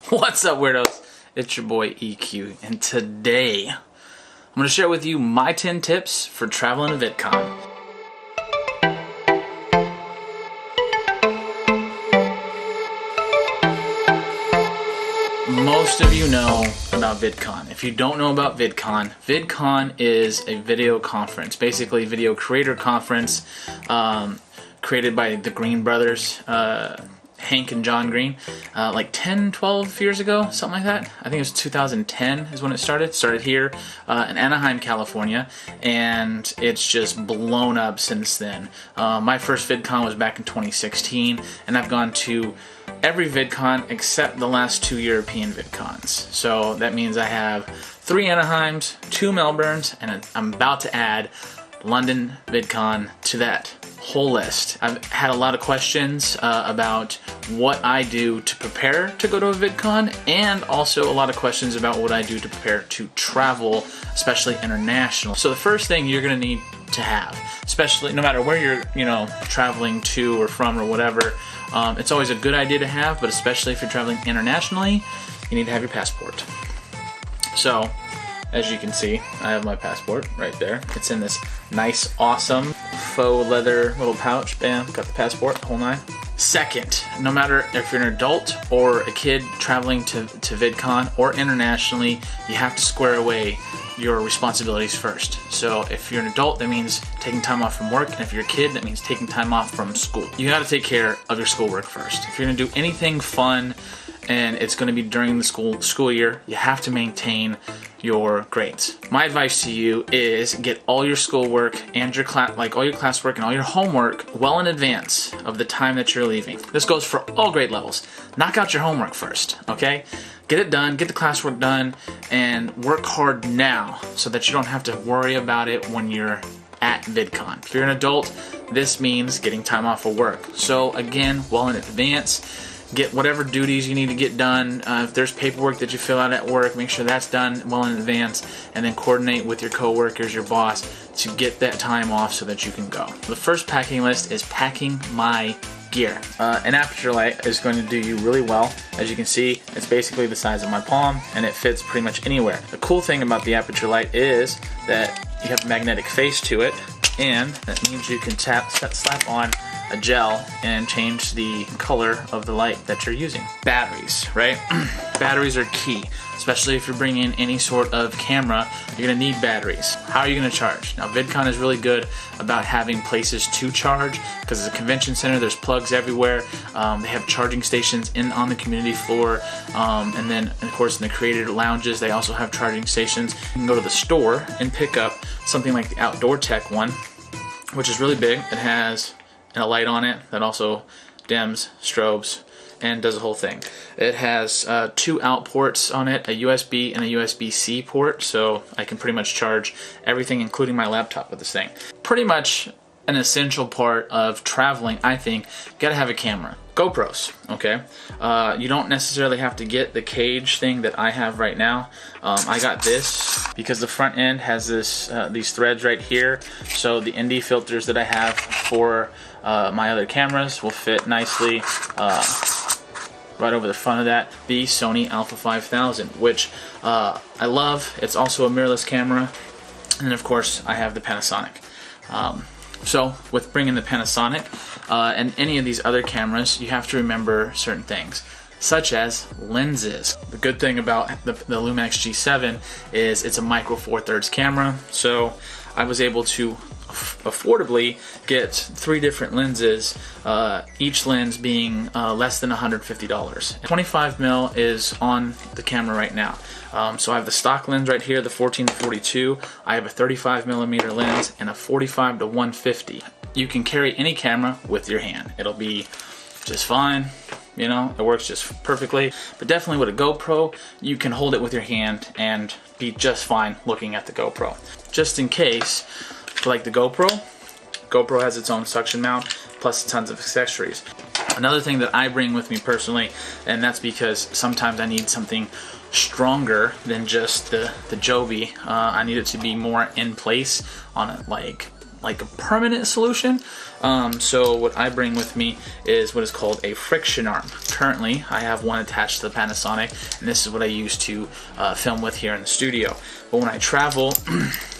What's up, weirdos? It's your boy EQ, and today I'm going to share with you my 10 tips for traveling to VidCon. Most of you know about VidCon. If you don't know about VidCon, VidCon is a video conference, basically a video creator conference created by the Green brothers, Hank and John Green, like 10, 12 years ago, something like that. I think it was 2010 is when it started. Started here in Anaheim, California, and it's just blown up since then. My first VidCon was back in 2016, and I've gone to every VidCon except the last 2 European VidCons. So that means I have 3 Anaheims, 2 Melbournes, and I'm about to add London VidCon to that whole list. I've had a lot of questions about what I do to prepare to go to a VidCon, and also a lot of questions about what I do to prepare to travel, especially international. So the first thing you're going to need to have, especially no matter where you're traveling to or from or whatever, it's always a good idea to have, but especially if you're traveling internationally, you need to have your passport. So as you can see, I have my passport right there. It's in this nice, awesome faux leather little pouch. Bam, got the passport, whole nine. Second, no matter if you're an adult or a kid traveling to VidCon or internationally, you have to square away your responsibilities first. So if you're an adult, that means taking time off from work, and if you're a kid, that means taking time off from school. You gotta take care of your schoolwork first. If you're gonna do anything fun and it's going to be during the school year, you have to maintain your grades. My advice to you is get all your schoolwork and your all your classwork and all your homework well in advance of the time that you're leaving. This goes for all grade levels. Knock out your homework first, okay? Get it done, get the classwork done, and work hard now so that you don't have to worry about it when you're at VidCon. If you're an adult, this means getting time off of work. So again, well in advance. Get whatever duties you need to get done. If there's paperwork that you fill out at work, make sure that's done well in advance, and then coordinate with your coworkers, your boss, to get that time off so that you can go. The first packing list is packing my gear. An aperture light is going to do you really well. As you can see, it's basically the size of my palm, and it fits pretty much anywhere. The cool thing about the aperture light is that you have a magnetic face to it, and that means you can slap on a gel and change the color of the light that you're using. Batteries, right? Batteries are key, especially if you're bringing in any sort of camera. You're gonna need batteries. How are you gonna charge? Now, VidCon is really good about having places to charge, because it's a convention center, there's plugs everywhere. They have charging stations on the community floor, and then of course in the creator lounges they also have charging stations. You can go to the store and pick up something like the Outdoor Tech one, which is really big. It has a light on it that also dims, strobes, and does the whole thing. It has 2 out ports on it, a USB and a USB-C port, so I can pretty much charge everything, including my laptop, with this thing. Pretty much an essential part of traveling, I think. You gotta have a camera. Gopros, okay? You don't necessarily have to get the cage thing that I have right now. I got this because the front end has these threads right here, so the ND filters that I have for my other cameras will fit nicely right over the front of that. The Sony Alpha 5000, which I love. It's also a mirrorless camera, and then of course I have the Panasonic. So with bringing the Panasonic and any of these other cameras, you have to remember certain things, such as lenses. The good thing about the Lumix G7 is it's a micro Four Thirds camera, so I was able to affordably get 3 different lenses, each lens being less than $150. 25mm is on the camera right now. So I have the stock lens right here, the 14-42. I have a 35mm lens and a 45-150. You can carry any camera with your hand. It'll be just fine. You know, it works just perfectly. But definitely with a GoPro, you can hold it with your hand and be just fine looking at the GoPro. Just in case, like the GoPro has its own suction mount, plus tons of accessories. Another thing that I bring with me personally, and that's because sometimes I need something stronger than just the Joby. I need it to be more in place on it, like like a permanent solution. So what I bring with me is what is called a friction arm. Currently, I have one attached to the Panasonic, and this is what I use to film with here in the studio. But when I travel,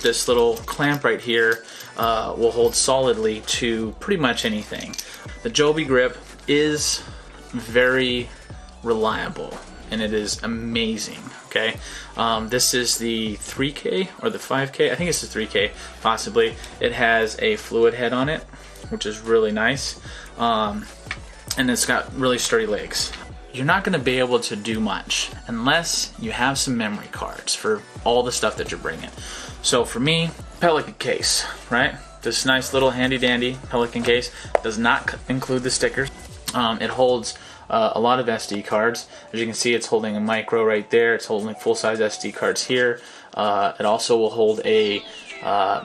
this little clamp right here will hold solidly to pretty much anything. The Joby grip is very reliable, and it is amazing. Okay, this is the 3K or the 5K. I think it's the 3K, possibly. It has a fluid head on it, which is really nice, and it's got really sturdy legs. You're not going to be able to do much unless you have some memory cards for all the stuff that you're bringing. So for me, Pelican case, right? This nice little handy dandy Pelican case does not include the stickers. It holds a lot of SD cards. As you can see, it's holding a micro right there. It's holding full-size SD cards here. It also will hold a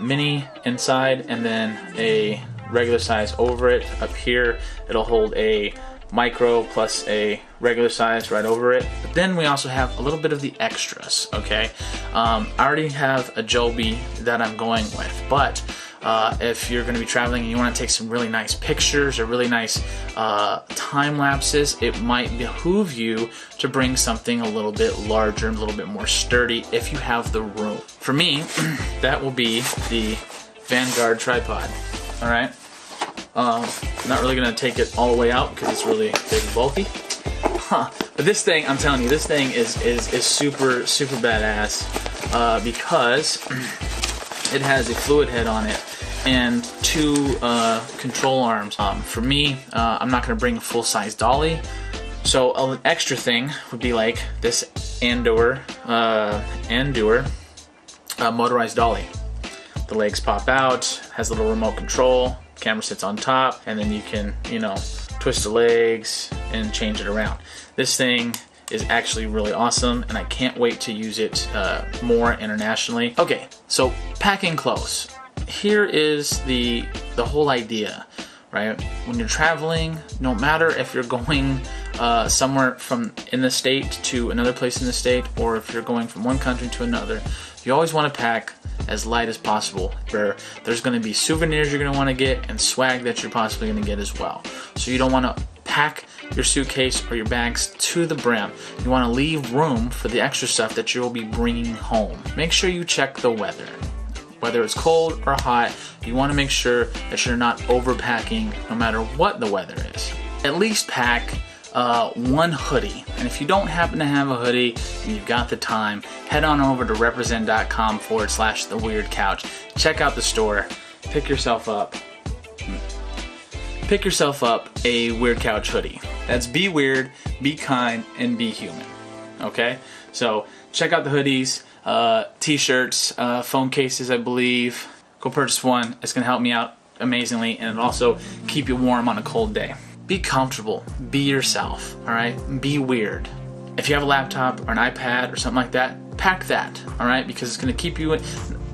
mini inside and then a regular size over it. Up here, it'll hold a micro plus a regular size right over it. But then we also have a little bit of the extras, okay? I already have a Joby that I'm going with, but if you're going to be traveling and you want to take some really nice pictures or really nice time lapses, it might behoove you to bring something a little bit larger and a little bit more sturdy if you have the room. For me, that will be the Vanguard Tripod. All right. I'm not really going to take it all the way out because it's really big and bulky. But this thing, I'm telling you, this thing is super badass because it has a fluid head on it and two control arms. For me, I'm not going to bring a full-size dolly, so an extra thing would be like this Andor motorized dolly. The legs pop out, has a little remote control, camera sits on top, and then you can, you know, twist the legs and change it around. This thing is actually really awesome, and I can't wait to use it more internationally. Okay, so packing clothes. Here is the whole idea, right? When you're traveling, no matter if you're going somewhere from in the state to another place in the state, or if you're going from one country to another, you always want to pack as light as possible, where there's going to be souvenirs you're going to want to get and swag that you're possibly going to get as well. So you don't want to pack your suitcase or your bags to the brim. You want to leave room for the extra stuff that you'll be bringing home. Make sure you check the weather. Whether it's cold or hot, you want to make sure that you're not overpacking no matter what the weather is. At least pack one hoodie. And if you don't happen to have a hoodie and you've got the time, head on over to represent.com/theweirdcouch. Check out the store. Pick yourself up a Weird Couch hoodie. That's be weird, be kind, and be human. Okay? So check out the hoodies, t-shirts, phone cases, I believe. Go purchase one. It's going to help me out amazingly, and it'll also keep you warm on a cold day. Be comfortable. Be yourself. All right? Be weird. If you have a laptop or an iPad or something like that, pack that. All right? Because it's going to keep you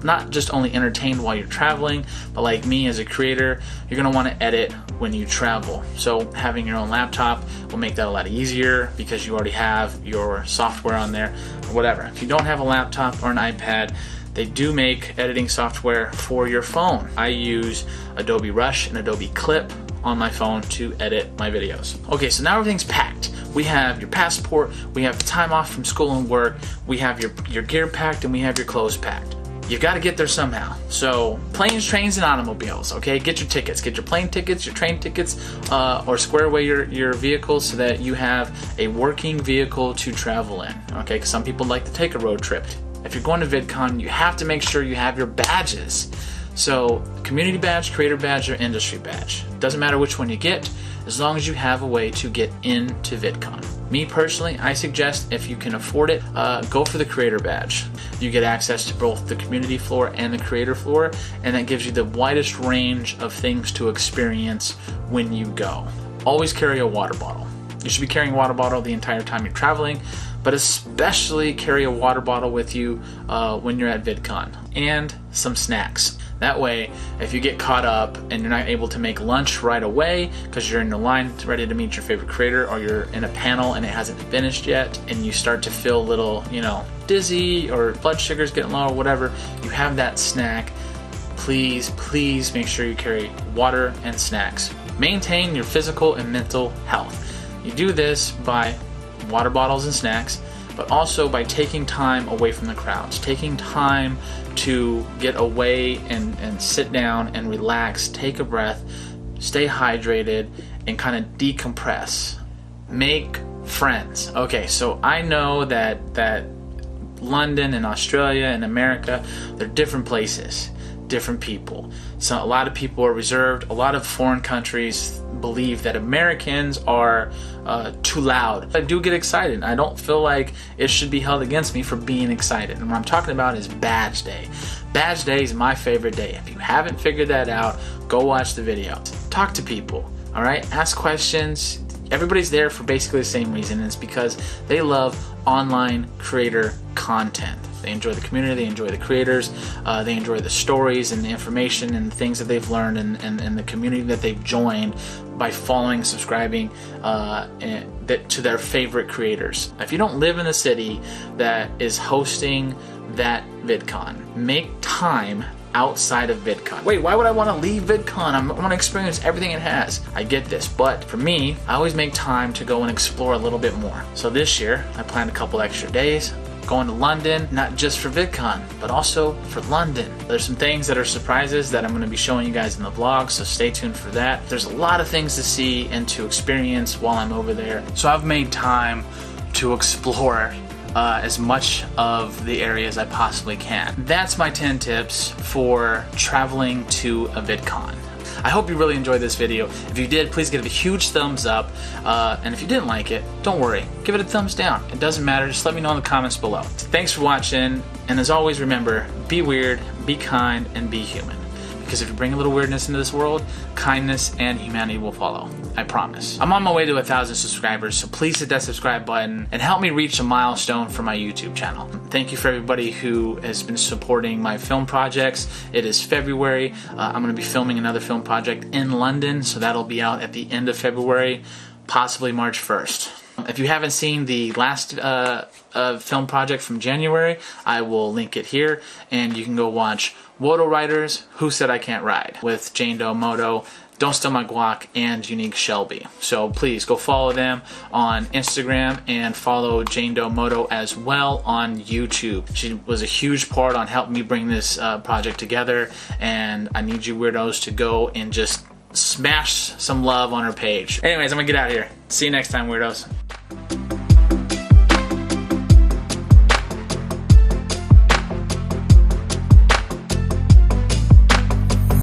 not just only entertained while you're traveling, but like me as a creator, you're going to want to edit when you travel. So having your own laptop will make that a lot easier because you already have your software on there or whatever. If you don't have a laptop or an iPad, they do make editing software for your phone. I use Adobe Rush and Adobe Clip on my phone to edit my videos. Okay, so now everything's packed. We have your passport, we have time off from school and work, we have your gear packed, and we have your clothes packed. You've got to get there somehow. So planes, trains, and automobiles, okay? Get your tickets. Get your plane tickets, your train tickets, or square away your vehicles so that you have a working vehicle to travel in, okay? Because some people like to take a road trip. If you're going to VidCon, you have to make sure you have your badges. So community badge, creator badge, or industry badge. Doesn't matter which one you get, as long as you have a way to get into VidCon. Me personally, I suggest if you can afford it, go for the creator badge. You get access to both the community floor and the creator floor, and that gives you the widest range of things to experience when you go. Always carry a water bottle. You should be carrying a water bottle the entire time you're traveling, but especially carry a water bottle with you when you're at VidCon, and some snacks. That way, if you get caught up and you're not able to make lunch right away because you're in the line ready to meet your favorite creator, or you're in a panel and it hasn't finished yet, and you start to feel a little, dizzy, or blood sugar's getting low or whatever, you have that snack. please, please make sure you carry water and snacks. Maintain your physical and mental health. You do this by water bottles and snacks, but also by taking time away from the crowds, taking time to get away and sit down and relax, take a breath, stay hydrated, and kind of decompress. Make friends. Okay, so I know that London and Australia and America, they're different places, different people. So a lot of people are reserved. A lot of foreign countries believe that Americans are too loud. I do get excited. I don't feel like it should be held against me for being excited. And what I'm talking about is Badge Day. Badge Day is my favorite day. If you haven't figured that out, go watch the video. Talk to people, all right? Ask questions. Everybody's there for basically the same reason. It's because they love online creator content. They enjoy the community, they enjoy the creators, they enjoy the stories and the information and the things that they've learned and the community that they've joined by following, subscribing to their favorite creators. If you don't live in the city that is hosting that VidCon, make time outside of VidCon. Wait, why would I want to leave VidCon? I want to experience everything it has. I get this, but for me, I always make time to go and explore a little bit more. So this year, I planned a couple extra days, going to London, not just for VidCon, but also for London. There's some things that are surprises that I'm going to be showing you guys in the vlog, so stay tuned for that. There's a lot of things to see and to experience while I'm over there. So I've made time to explore as much of the area as I possibly can. That's my 10 tips for traveling to a VidCon. I hope you really enjoyed this video. If you did, please give it a huge thumbs up. And if you didn't like it, don't worry. Give it a thumbs down. It doesn't matter. Just let me know in the comments below. Thanks for watching. And as always, remember, be weird, be kind, and be human. Because if you bring a little weirdness into this world, kindness and humanity will follow. I promise. I'm on my way to 1,000 subscribers, so please hit that subscribe button and help me reach a milestone for my YouTube channel. Thank you for everybody who has been supporting my film projects. It is February. I'm going to be filming another film project in London, so that'll be out at the end of February, possibly March 1st. If you haven't seen the last film project from January, I will link it here, and you can go watch Wodo Riders, Who Said I Can't Ride, with Jane Doe Moto, Don't Steal My Guac, and Unique Shelby. So please go follow them on Instagram and follow Jane Doe Moto as well on YouTube. She was a huge part on helping me bring this project together, and I need you weirdos to go and just smash some love on her page. Anyways, I'm gonna get out of here. See you next time, weirdos.